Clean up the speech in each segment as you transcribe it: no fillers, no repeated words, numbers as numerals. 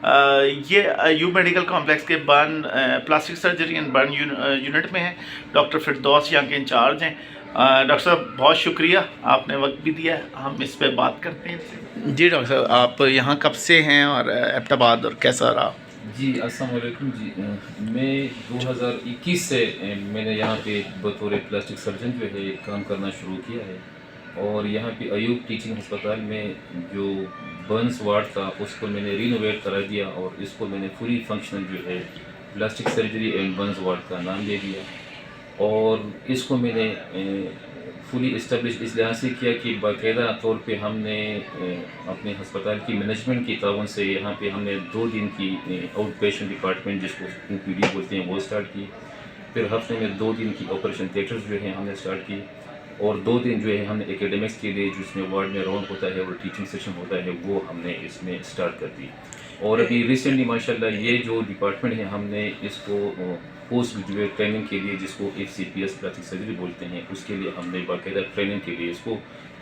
یہ Ayub medical complex کے burn plastic surgery and burn unit میں ہیں. ڈاکٹر فردوس یہاں کے انچارج ہیں. ڈاکٹر صاحب بہت شکریہ، آپ نے وقت بھی دیا ہے، ہم اس پہ بات کرتے ہیں. جی ڈاکٹر صاحب، آپ یہاں کب سے ہیں اور ایبٹ آباد اور کیسا رہا؟ جی السلام علیکم. جی میں 2021 سے میں نے یہاں پہ بطور پلاسٹک سرجن جو ہے کام کرنا شروع کیا ہے، اور یہاں پہ ایوب ٹیچنگ ہسپتال میں جو برنس وارڈ تھا اس کو میں نے رینوویٹ کرا دیا، اور اس کو میں نے فلی فنکشنل جو ہے plastic surgery and burns ward کا نام دے دیا. اور اس کو میں نے فلی اسٹیبلش اس لحاظ سے کیا کہ باقاعدہ طور پہ ہم نے اپنے ہسپتال کی مینجمنٹ کی تعاون سے یہاں پہ ہم نے 2 دن کی آؤٹ پیشنٹ ڈپارٹمنٹ جس کو OPD بولتے ہیں وہ اسٹارٹ کی. پھر ہفتے میں 2 دن کی آپریشن تھیٹرز جو ہیں ہم نے اسٹارٹ کی، اور 2 دن جو ہے ہم نے اکیڈمکس کے لیے جس میں وارڈ میں راؤنڈ ہوتا ہے اور ٹیچنگ سیشن ہوتا ہے وہ ہم نے اس میں اسٹارٹ کر دی. اور ابھی ریسنٹلی ماشاءاللہ یہ جو ڈپارٹمنٹ ہے ہم نے اس کو پوسٹ گریجویٹ ٹریننگ کے لیے جس کو FCPS پلاسٹک سرجری بولتے ہیں اس کے لیے ہم نے باقاعدہ ٹریننگ کے لیے اس کو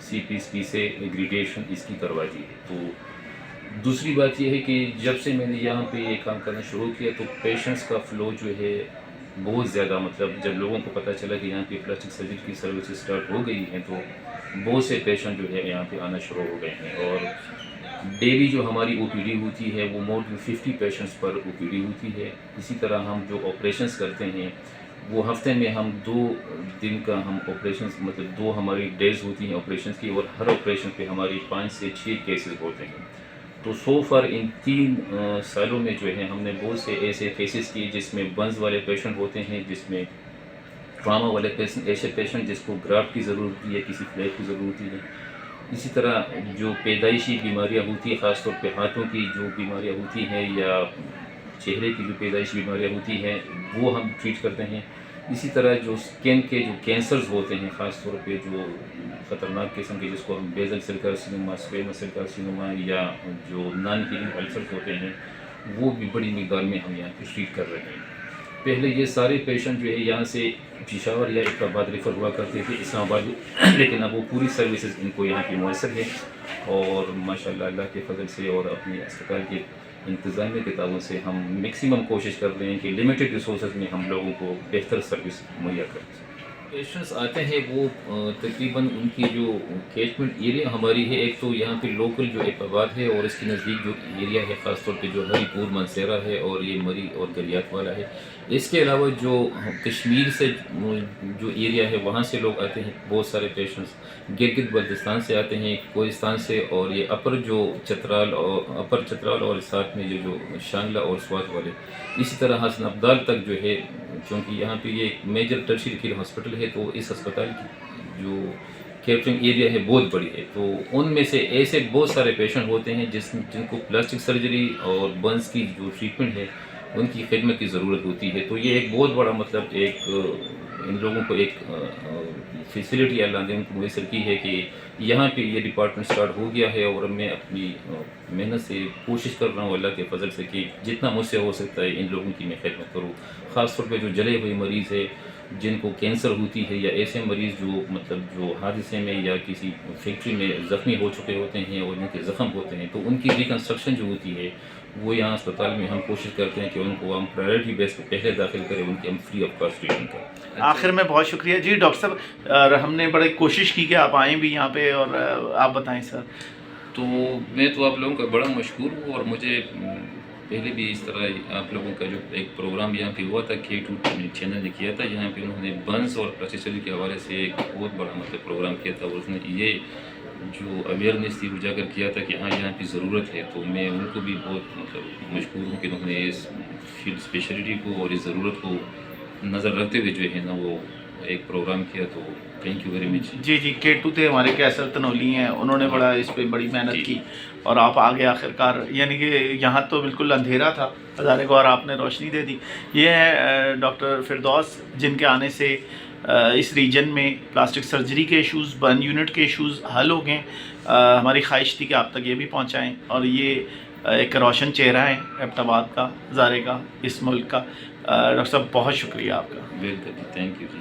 CPSP سے ایگریڈیشن اس کی کروا دی ہے. تو دوسری بات یہ ہے کہ جب سے میں نے یہاں پہ یہ کام کرنا شروع کیا تو پیشنٹس کا فلو جو ہے بہت زیادہ، مطلب جب لوگوں کو پتہ چلا کہ یہاں پہ پلاسٹک سرجری کی سروس اسٹارٹ ہو گئی ہیں تو بہت سے پیشنٹ جو ہے یہاں پہ آنا شروع ہو گئے ہیں. اور ڈیلی جو ہماری OPD ہوتی ہے وہ مور دین 50 پیشنٹس پر OPD ہوتی ہے. اسی طرح ہم جو آپریشنس کرتے ہیں وہ ہفتے میں ہم 2 دن کا ہم آپریشنس، مطلب 2 ہماری ڈیز ہوتی ہیں آپریشنس کی، اور ہر آپریشن پہ ہماری 5 سے 6 کیسز ہوتے ہیں. تو سو فار ان 3 سالوں میں جو ہے ہم نے بہت سے ایسے کیسز کیے جس میں بنز والے پیشنٹ ہوتے ہیں، جس میں ٹراما والے پیشنٹ، ایسے پیشنٹ جس کو گرافٹ کی ضرورت ہوتی ہے، کسی فلیٹ کی ضرورت ہوتی ہے. اسی طرح جو پیدائشی بیماریاں ہوتی ہیں، خاص طور پہ ہاتھوں کی جو بیماریاں ہوتی ہیں یا چہرے کی جو پیدائشی بیماریاں ہوتی ہیں وہ ہم ٹریٹ کرتے ہیں. اسی طرح جو اسکن کے جو کینسرز ہوتے ہیں، خاص طور پہ جو خطرناک قسم کے جس کو ہم basal cell carcinoma, squamous cell carcinoma یا جو نان ہیلنگ السرز ہوتے ہیں وہ بھی بڑی مقدار میں ہم یہاں پہ ٹریٹ کر رہے ہیں. پہلے یہ سارے پیشنٹ جو ہے یہاں سے پشاور یا ایبٹ آباد ریفر ہوا کرتے تھے اسلام آباد، لیکن اب وہ پوری سروسز ان کو یہاں پہ میسر ہے. اور ماشاءاللہ اللہ کے فضل سے اور اپنی اسپتال کے انتظامیہ کے تعاون سے ہم میکسیمم کوشش کر رہے ہیں کہ لمیٹڈ ریسورسز میں ہم لوگوں کو بہتر سروس مہیا کریں. پیشنٹس آتے ہیں وہ تقریباً ان کی جو کیچمنٹ ایریا ہماری ہے، ایک تو یہاں پہ لوکل جو ایبٹ آباد ہے اور اس کے نزدیک جو ایریا ہے خاص طور پہ جو ہری پور منصیرہ ہے اور یہ مری اور گلیات والا ہے. اس کے علاوہ جو کشمیر سے جو ایریا ہے وہاں سے لوگ آتے ہیں، بہت سارے پیشنٹس گلگت بلتستان سے آتے ہیں، کوہستان سے، اور یہ اپر چترال اور ساتھ میں جو شانگلہ اور سوات والے. اسی طرح حسن ابدال تک جو ہے، چونکہ یہاں پہ یہ ایک میجر ٹرشری کیئر ہاسپٹل ہے تو اس ہسپتال کی جو کیٹرنگ ایریا ہے بہت بڑی ہے. تو ان میں سے ایسے بہت سارے پیشنٹ ہوتے ہیں جن کو پلاسٹک سرجری اور برنس کی جو ٹریٹمنٹ ہے ان کی خدمت کی ضرورت ہوتی ہے. تو یہ ایک بہت بڑا مطلب ایک ان لوگوں کو ایک فیسلٹی اللہ نے ان کو میسر کی ہے کہ یہاں پہ یہ ڈپارٹمنٹ اسٹارٹ ہو گیا ہے. اور میں اپنی محنت سے کوشش کر رہا ہوں اللہ کے فضل سے کہ جتنا مجھ سے ہو سکتا ہے ان لوگوں کی میں خدمت کروں. خاص طور پہ جو جلے ہوئے مریض ہے، جن کو کینسر ہوتی ہے، یا ایسے مریض جو حادثے میں یا کسی فیکٹری میں زخمی ہو چکے ہوتے ہیں اور ان کے زخم ہوتے ہیں، تو ان کی ریکنسٹرکشن جو ہوتی ہے وہ یہاں اسپتال میں ہم کوشش کرتے ہیں کہ ان کو ہم پرائرٹی بیس پہ پہلے داخل کریں، ان کی ہم فری آف کاسٹ ٹریٹمنٹ کریں. آخر میں بہت شکریہ. جی ڈاکٹر صاحب، ہم نے بڑی کوشش کی کہ آپ آئیں بھی یہاں پہ، اور آپ بتائیں سر. تو میں تو آپ لوگوں کا بڑا مشکور ہوں، اور مجھے پہلے بھی اس طرح آپ لوگوں کا جو ایک پروگرام یہاں پہ ہوا تھا K2 چینل نے کیا تھا، یہاں پہ انہوں نے برنس اور پلاسٹک سرجری کے حوالے سے ایک بہت بڑا مطلب پروگرام کیا تھا، اور اس نے یہ جو اویئرنیس تھی اجاگر کیا تھا کہ ہاں یہاں پہ ضرورت ہے. تو میں ان کو بھی بہت مطلب مشکور ہوں کہ انہوں نے اس فیلڈ اسپیشلٹی کو اور اس ضرورت کو نظر رکھتے ہوئے جو ہے نا وہ ایک پروگرام کیا. تو تھینک یو ویری مچ. جی K2 تھے ہمارے کیسر تنولی ہیں، انہوں نے بڑا اس پہ بڑی محنت کی اور آپ آگے آخرکار، یعنی کہ یہاں تو بالکل اندھیرا تھا ہزارے کو اور آپ نے روشنی دے دی. یہ ہے ڈاکٹر فردوس جن کے آنے سے اس ریجن میں پلاسٹک سرجری کے ایشوز، برن یونٹ کے ایشوز حل ہو گئے. ہماری خواہش تھی کہ آپ تک یہ بھی پہنچائیں، اور یہ ایک روشن چہرہ ہے ایبٹ آباد کا، ہزارے کا، اس ملک کا. ڈاکٹر صاحب بہت شکریہ آپ کا. ویلکم. Thank you G.